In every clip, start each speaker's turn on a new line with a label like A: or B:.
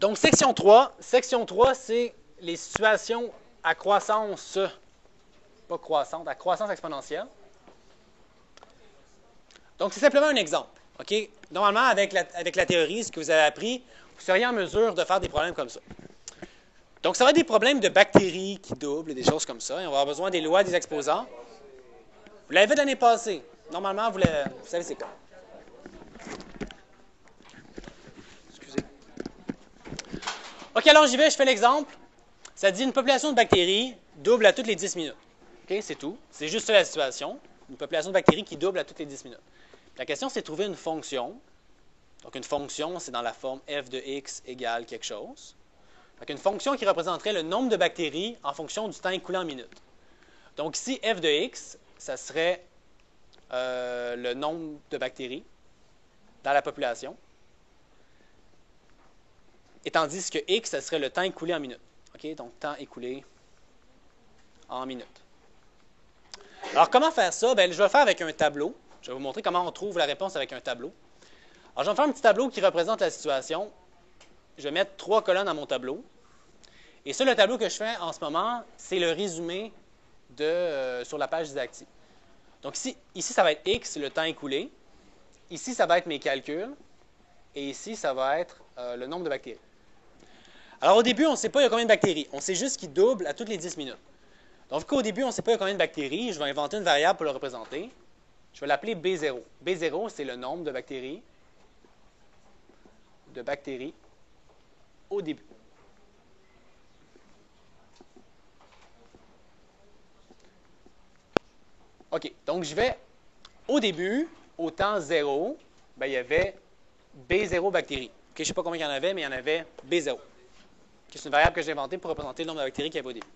A: Donc, section 3. Section 3, c'est les situations à croissance, pas croissante, à croissance exponentielle. Donc, c'est simplement un exemple. OK? Normalement, avec la théorie, ce que vous avez appris, vous seriez en mesure de faire des problèmes comme ça. Donc, ça va être des problèmes de bactéries qui doublent, des choses comme ça. Et on va avoir besoin des lois des exposants. Vous l'avez fait l'année passée. Normalement, vous savez c'est quoi. Excusez. OK, alors j'y vais, je fais l'exemple. Ça dit une population de bactéries double à toutes les 10 minutes. OK, c'est tout. C'est juste ça la situation. Une population de bactéries qui double à toutes les 10 minutes. La question, c'est de trouver une fonction. Donc, une fonction, c'est dans la forme f de x égale quelque chose. Donc, une fonction qui représenterait le nombre de bactéries en fonction du temps écoulé en minutes. Donc, ici, f de x, ça serait le nombre de bactéries dans la population. Et tandis que x, ça serait le temps écoulé en minutes. OK? Donc, temps écoulé en minutes. Alors, comment faire ça? Bien, je vais le faire avec un tableau. Je vais vous montrer comment on trouve la réponse avec un tableau. Alors, je vais me faire un petit tableau qui représente la situation. Je vais mettre 3 colonnes à mon tableau. Et ça, le tableau que je fais en ce moment, c'est le résumé sur la page didactique. Donc, ici, ça va être x, le temps écoulé. Ici, ça va être mes calculs. Et ici, ça va être le nombre de bactéries. Alors, au début, on ne sait pas il y a combien de bactéries. On sait juste qu'il double à toutes les 10 minutes. Donc, au début, on ne sait pas il y a combien de bactéries. Je vais inventer une variable pour le représenter. Je vais l'appeler B0. B0, c'est le nombre de bactéries au début. OK, donc je vais au début, au temps 0, bien, il y avait B0 bactéries. Okay, je ne sais pas combien il y en avait, mais il y en avait B0. Okay, c'est une variable que j'ai inventée pour représenter le nombre de bactéries qu'il y avait au début.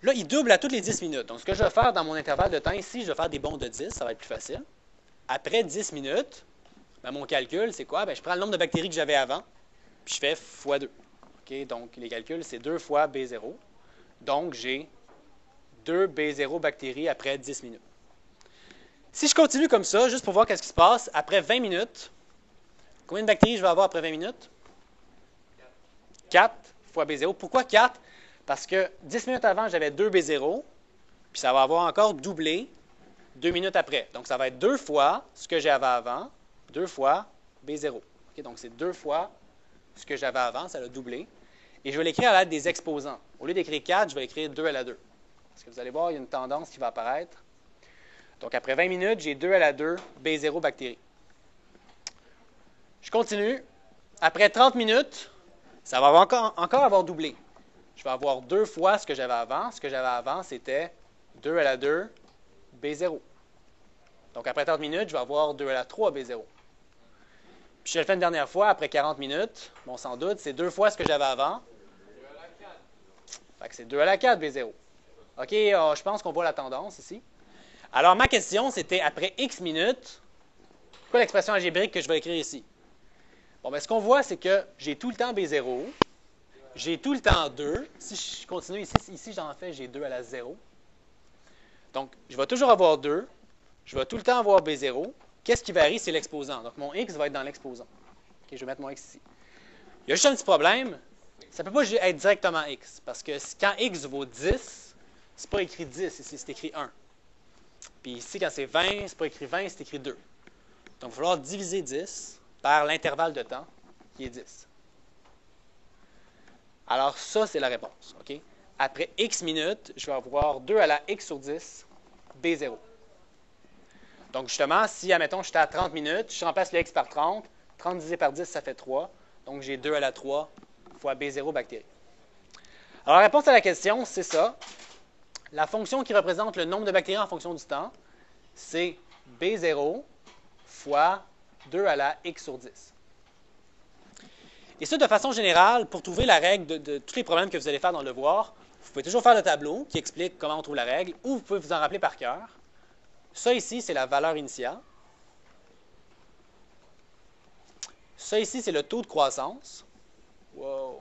A: Là, il double à toutes les 10 minutes. Donc, ce que je vais faire dans mon intervalle de temps ici, je vais faire des bonds de 10, ça va être plus facile. Après 10 minutes, bien, mon calcul, c'est quoi? Bien, je prends le nombre de bactéries que j'avais avant, puis je fais x 2. Okay, donc, les calculs, c'est 2 fois B0. Donc, j'ai 2 B0 bactéries après 10 minutes. Si je continue comme ça, juste pour voir qu'est-ce qui se passe, après 20 minutes, combien de bactéries je vais avoir après 20 minutes? 4 fois B0. Pourquoi 4? Parce que 10 minutes avant, j'avais 2 B0, puis ça va avoir encore doublé 2 minutes après. Donc, ça va être 2 fois ce que j'avais avant, 2 fois B0. Okay, donc, c'est 2 fois ce que j'avais avant, ça l'a doublé. Et je vais l'écrire à l'aide des exposants. Au lieu d'écrire 4, je vais écrire 2 à la 2. Parce que vous allez voir, il y a une tendance qui va apparaître. Donc, après 20 minutes, j'ai 2 à la 2 B0 bactéries. Je continue. Après 30 minutes, ça va encore avoir doublé. Je vais avoir 2 fois ce que j'avais avant. Ce que j'avais avant, c'était 2 à la 2 B0. Donc, après 30 minutes, je vais avoir 2 à la 3 B0. Puis, je le fais une dernière fois, après 40 minutes. Bon, sans doute, c'est 2 fois ce que j'avais avant.
B: 2 à la 4.
A: Fait que c'est 2 à la 4 B0. OK, je pense qu'on voit la tendance ici. Alors, ma question, c'était après X minutes, quoi l'expression algébrique que je vais écrire ici? Bon, bien, ce qu'on voit, c'est que j'ai tout le temps B0, j'ai tout le temps 2. Si je continue ici j'en fais, j'ai 2 à la 0. Donc, je vais toujours avoir 2. Je vais tout le temps avoir B0. Qu'est-ce qui varie? C'est l'exposant. Donc, mon X va être dans l'exposant. OK, je vais mettre mon X ici. Il y a juste un petit problème. Ça ne peut pas être directement X. Parce que quand X vaut 10, ce n'est pas écrit 10 ici, c'est écrit 1. Puis ici, quand c'est 20, ce n'est pas écrit 20, c'est écrit 2. Donc, il va falloir diviser 10 par l'intervalle de temps, qui est 10. Alors, ça, c'est la réponse. OK? Après X minutes, je vais avoir 2 à la X sur 10, B0. Donc, justement, si, admettons, j'étais à 30 minutes, je remplace le X par 30. 30 divisé par 10, ça fait 3. Donc, j'ai 2 à la 3 fois B0 bactéries. Alors, la réponse à la question, c'est ça. La fonction qui représente le nombre de bactéries en fonction du temps, c'est B0 fois 2 à la X sur 10. Et ça, de façon générale, pour trouver la règle de tous les problèmes que vous allez faire dans le devoir, vous pouvez toujours faire le tableau qui explique comment on trouve la règle, ou vous pouvez vous en rappeler par cœur. Ça ici, c'est la valeur initiale. Ça ici, c'est le taux de croissance. Wow.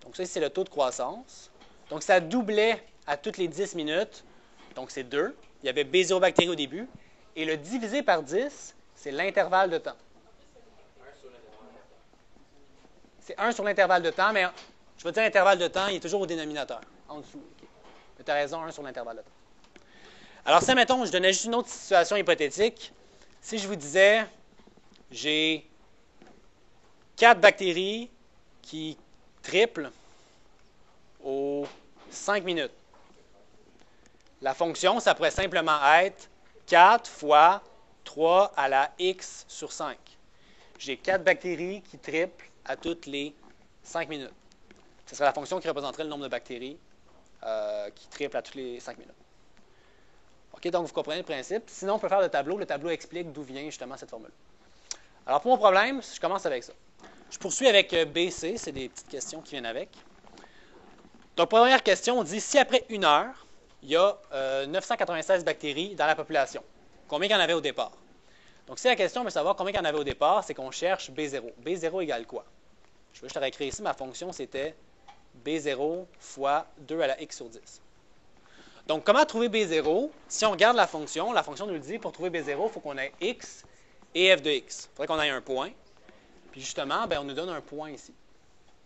A: Donc ça ici, c'est le taux de croissance. Donc ça doublait à toutes les 10 minutes. Donc c'est 2. Il y avait B0 bactéries au début. Et le divisé par 10, c'est l'intervalle de temps. C'est 1 sur l'intervalle de temps, mais je vais dire l'intervalle de temps, il est toujours au dénominateur, en dessous. Okay. Mais tu as raison, 1 sur l'intervalle de temps. Alors, si, mettons, je donnais juste une autre situation hypothétique. Si je vous disais, j'ai 4 bactéries qui triplent aux 5 minutes. La fonction, ça pourrait simplement être 4 fois 3 à la x sur 5. J'ai 4 bactéries qui triplent à toutes les 5 minutes. Ce serait la fonction qui représenterait le nombre de bactéries qui triplent à toutes les 5 minutes. OK, donc vous comprenez le principe. Sinon, on peut faire le tableau. Le tableau explique d'où vient justement cette formule. Alors, pour mon problème, je commence avec ça. Je poursuis avec BC. C'est des petites questions qui viennent avec. Donc, première question, on dit si après 1 heure, il y a 996 bactéries dans la population, combien il y en avait au départ? Donc, si la question veut savoir combien il y en avait au départ, c'est qu'on cherche B0. B0 égale quoi? Je vais juste réécrire ici. Ma fonction, c'était B0 fois 2 à la x sur 10. Donc, comment trouver B0? Si on regarde la fonction nous le dit, pour trouver B0, il faut qu'on ait x et f de x. Il faudrait qu'on ait un point. Puis justement, on nous donne un point ici.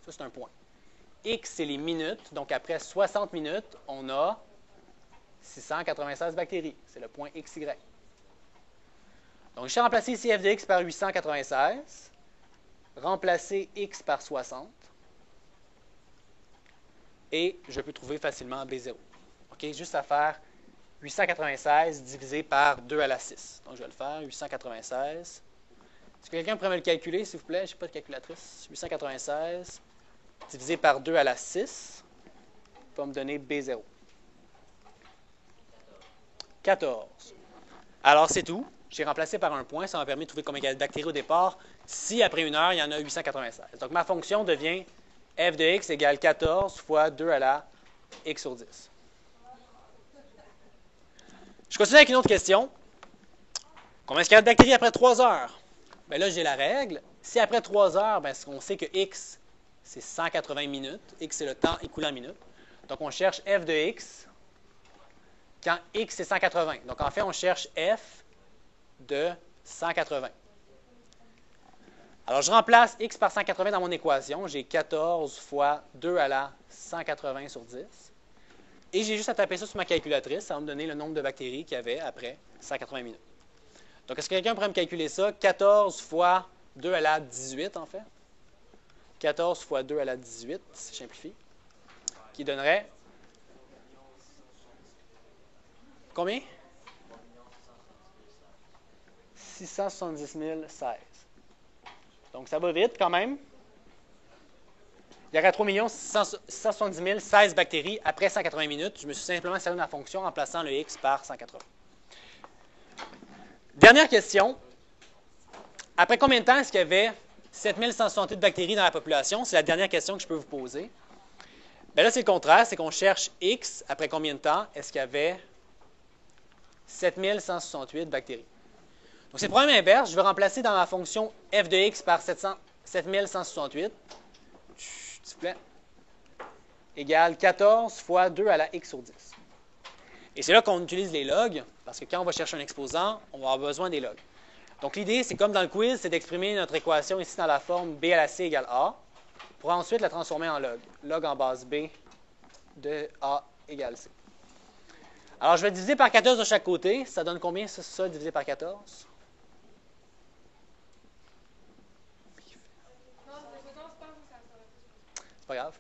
A: Ça, c'est un point. X, c'est les minutes. Donc, après 60 minutes, on a 696 bactéries. C'est le point XY. Donc, je vais remplacer ici f de x par 896. Remplacer x par 60. Et je peux trouver facilement B0. OK? Juste à faire 896 divisé par 2 à la 6. Donc, je vais le faire. 896. Est-ce que quelqu'un pourrait me le calculer, s'il vous plaît? Je n'ai pas de calculatrice. 896 divisé par 2 à la 6 va me donner B0. 14. Alors, c'est tout. J'ai remplacé par un point. Ça m'a permis de trouver combien il y a de bactéries au départ. Si, après 1 heure, il y en a 896. Donc, ma fonction devient f de x égale 14 fois 2 à la x sur 10. Je continue avec une autre question. Combien est-ce qu'il y a de bactéries après 3 heures? Bien là, j'ai la règle. Si après 3 heures, on sait que x, c'est 180 minutes. X, c'est le temps écoulé en minutes. Donc, on cherche f de x quand x, c'est 180. Donc, en fait, on cherche f de 180. Alors, je remplace x par 180 dans mon équation. J'ai 14 fois 2 à la 180 sur 10. Et j'ai juste à taper ça sur ma calculatrice. Ça va me donner le nombre de bactéries qu'il y avait après 180 minutes. Donc, est-ce que quelqu'un pourrait me calculer ça? 14 fois 2 à la 18, en fait. 14 fois 2 à la 18, si je simplifie. Qui donnerait combien? 670 016. Donc, ça va vite quand même. Il y aurait 3 670 016 bactéries après 180 minutes. Je me suis simplement servi de ma fonction en plaçant le x par 180. Dernière question. Après combien de temps est-ce qu'il y avait 7168 bactéries dans la population? C'est la dernière question que je peux vous poser. Bien là, c'est le contraire. C'est qu'on cherche x après combien de temps est-ce qu'il y avait 7168 bactéries. Donc, c'est le problème inverse. Je vais remplacer dans ma fonction f de x par 7168. S'il vous plaît. Égale 14 fois 2 à la x sur 10. Et c'est là qu'on utilise les logs, parce que quand on va chercher un exposant, on va avoir besoin des logs. Donc, l'idée, c'est comme dans le quiz, c'est d'exprimer notre équation ici dans la forme b à la c égale a, pour ensuite la transformer en log. Log en base b de a égale c. Alors, je vais diviser par 14 de chaque côté. Ça donne combien, ça divisé par 14? C'est pas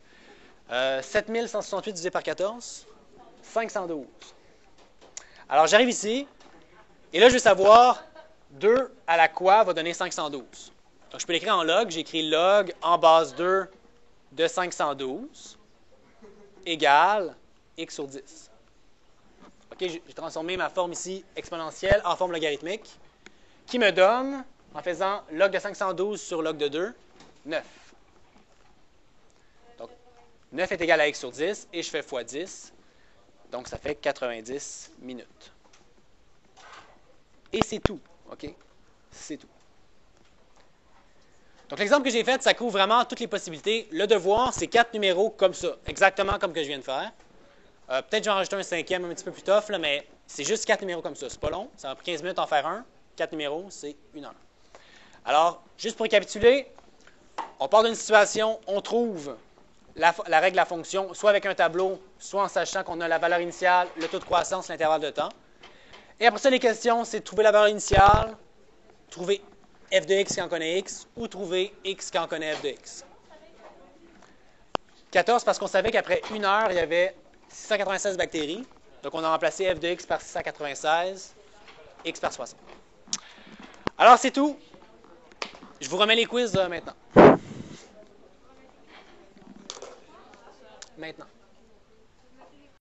A: grave. 7168 divisé par 14? 512. Alors, j'arrive ici, et là, je veux savoir 2 à la quoi va donner 512. Donc, je peux l'écrire en log. J'écris log en base 2 de 512 égale x sur 10. OK, j'ai transformé ma forme ici exponentielle en forme logarithmique qui me donne, en faisant log de 512 sur log de 2, 9. Donc, 9 est égal à x sur 10 et je fais fois 10. Donc, ça fait 90 minutes. Et c'est tout. OK? C'est tout. Donc, l'exemple que j'ai fait, ça couvre vraiment toutes les possibilités. Le devoir, c'est 4 numéros comme ça, exactement comme que je viens de faire. Peut-être que j'en rajoute un 5e un petit peu plus tough, là, mais c'est juste 4 numéros comme ça. C'est pas long. Ça va prendre 15 minutes en faire un. 4 numéros, c'est 1 heure. Alors, juste pour récapituler, On part d'une situation, on trouve la règle de la fonction, soit avec un tableau, soit en sachant qu'on a la valeur initiale, le taux de croissance, l'intervalle de temps. Et après ça, les questions, c'est de trouver la valeur initiale, trouver f de x quand on connaît x, ou trouver x quand on connaît f de x. 14, parce qu'on savait qu'après 1 heure, il y avait 696 bactéries. Donc, on a remplacé f de x par 696, x par 60. Alors, c'est tout. Je vous remets les quiz maintenant. Maintenant.